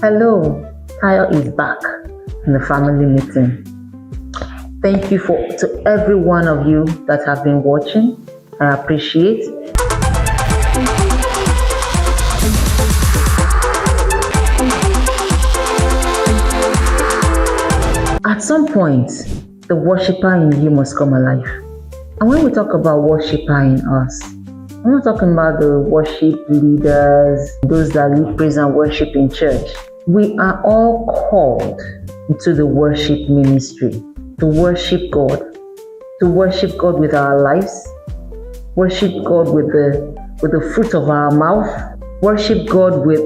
Hello, Tayo is back in the family meeting. Thank you to every one of you that have been watching. I appreciate. At some point, the worshiper in you must come alive. And when we talk about worshiper in us, I'm not talking about the worship leaders, those that lead praise and worship in church. We are all called into the worship ministry, to worship God with our lives, worship God with the fruit of our mouth, worship God with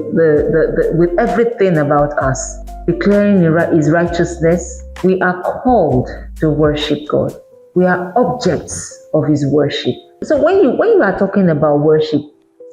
with everything about us, declaring His righteousness. We are called to worship God. We are objects of His worship. So when you are talking about worship,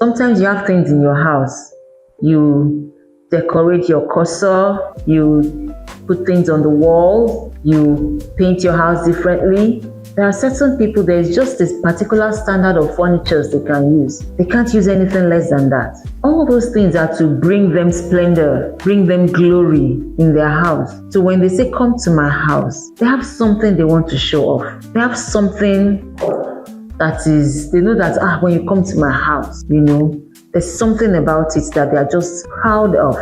sometimes you have things in your house. You decorate your cursor, you put things on the wall, you paint your house differently. There are certain people, there is just this particular standard of furniture they can use. They can't use anything less than that. All those things are to bring them splendor, bring them glory in their house. So when they say, come to my house, they have something they want to show off. They have something that is, they know that, when you come to my house, there's something about it that they are just proud of.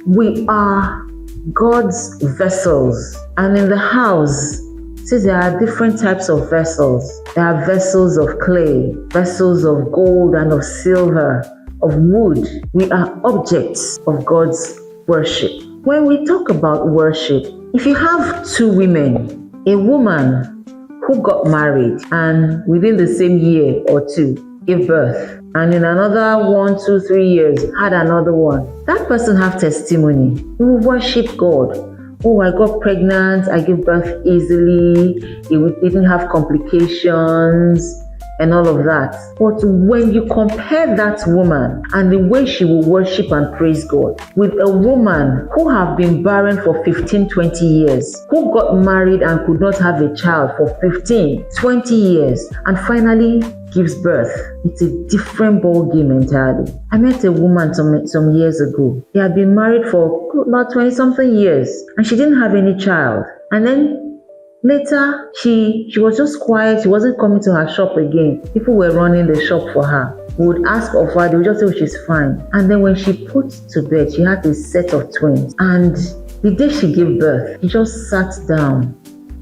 We are God's vessels. And in the house, see, there are different types of vessels. There are vessels of clay, vessels of gold and of silver, of wood. We are objects of God's worship. When we talk about worship, if you have two women, a woman who got married and within the same year or two gave birth, and in another 1, 2, 3 years had another one, that person have testimony. We will worship God. Oh, I got pregnant, I gave birth easily, it didn't have complications and all of that. But when you compare that woman and the way she will worship and praise God with a woman who have been barren for 15, 20 years, who got married and could not have a child for 15, 20 years, and finally gives birth, it's a different ball game entirely. I met a woman some years ago. She had been married for about 20-something years and she didn't have any child. And then later, she was just quiet. She wasn't coming to her shop again. People were running the shop for her. We would ask of her, they would just say, she's fine. And then when she put to bed, she had a set of twins. And the day she gave birth, she just sat down,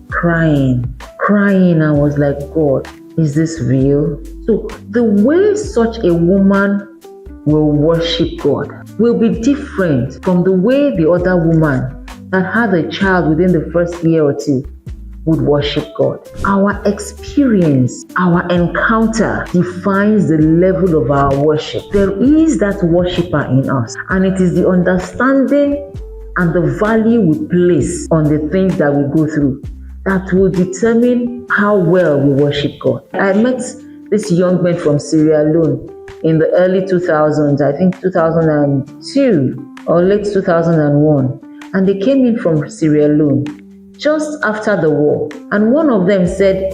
crying, and was like, God, is this real? So the way such a woman will worship God will be different from the way the other woman that had a child within the first year or two would worship God. Our experience, our encounter defines the level of our worship. There is that worshiper in us, and it is the understanding and the value we place on the things that we go through that will determine how well we worship God. I met this young man from Sierra Leone in the early 2000s, I think 2002 or late 2001, and they came in from Sierra Leone just after the war, and one of them said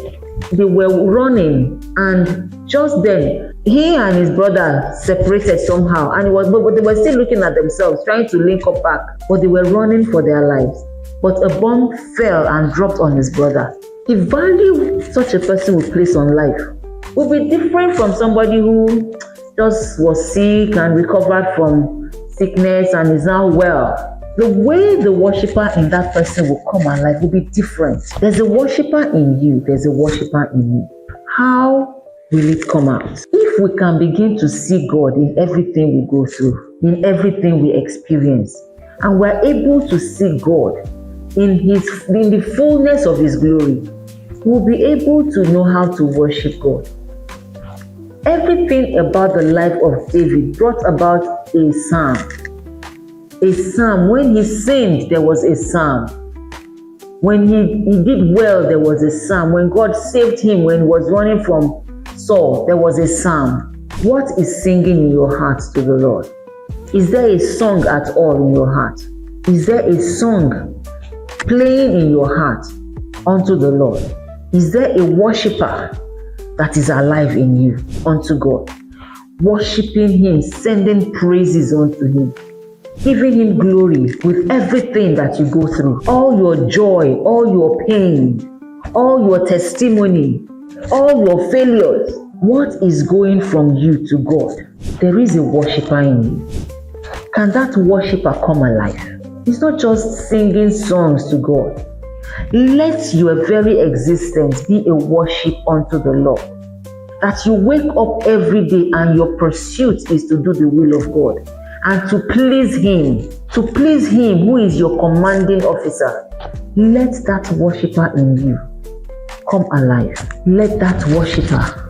they were running, and just then he and his brother separated somehow, and but they were still looking at themselves, trying to link up back, but they were running for their lives. But a bomb fell and dropped on his brother. The value such a person will place on life will be different from somebody who just was sick and recovered from sickness and is now well. The way the worshiper in that person will come alive will be different. There's a worshiper in you, there's a worshiper in me. How will it come out? If we can begin to see God in everything we go through, in everything we experience, and we're able to see God in the fullness of His glory, we'll be able to know how to worship God. Everything about the life of David brought about a psalm. A psalm. When he sinned, there was a psalm. When he did well, there was a psalm. When God saved him, when he was running from Saul, there was a psalm. What is singing in your heart to the Lord? Is there a song at all in your heart? Is there a song playing in your heart unto the Lord? Is there a worshiper that is alive in you, unto God, worshiping Him, sending praises unto Him. giving him glory with everything that you go through, all your joy, all your pain, all your testimony, all your failures. What is going from you to God? There is a worshiper in you. Can that worshiper come alive? It's not just singing songs to God. Let your very existence be a worship unto the Lord. That you wake up every day and your pursuit is to do the will of God and to please Him who is your commanding officer. Let that worshiper in you come alive. Let that worshiper,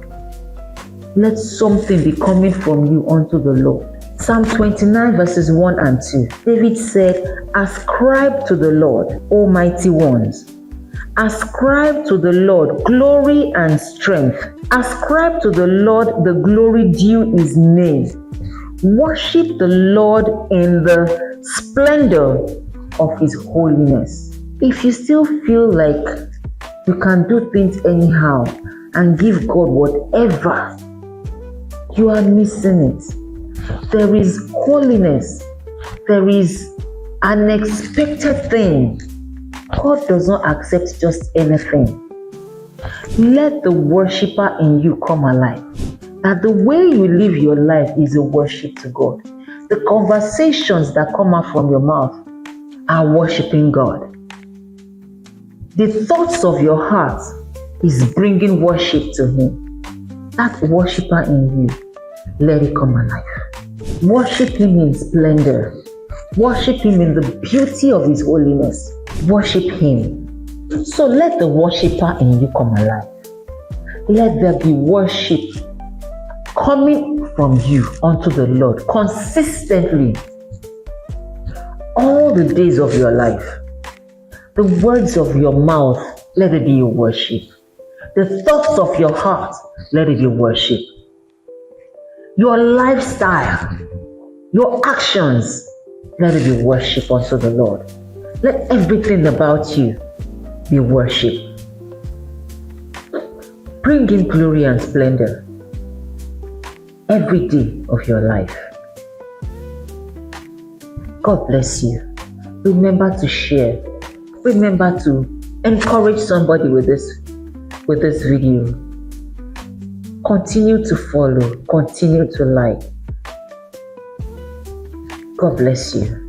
let something be coming from you unto the Lord. Psalm 29 verses 1 and 2. David said, ascribe to the Lord, O mighty ones. Ascribe to the Lord glory and strength. Ascribe to the Lord the glory due His name. Worship the Lord in the splendor of His holiness. If you still feel like you can do things anyhow and give God whatever, you are missing it. There is holiness. There is an expected thing. God does not accept just anything. Let the worshiper in you come alive. That the way you live your life is a worship to God. The conversations that come out from your mouth are worshiping God. The thoughts of your heart is bringing worship to Him. That worshiper in you, let it come alive. Worship Him in splendor. Worship Him in the beauty of His holiness. Worship Him. So let the worshiper in you come alive. Let there be worship coming from you unto the Lord consistently all the days of your life. The words of your mouth, let it be your worship. The thoughts of your heart, let it be worship. Your lifestyle, your actions, let it be worship unto the Lord. Let everything about you be worship. Bring in glory and splendor every day of your life. God bless you. Remember to share. Remember to encourage somebody with this video. Continue to follow. Continue to like. God bless you.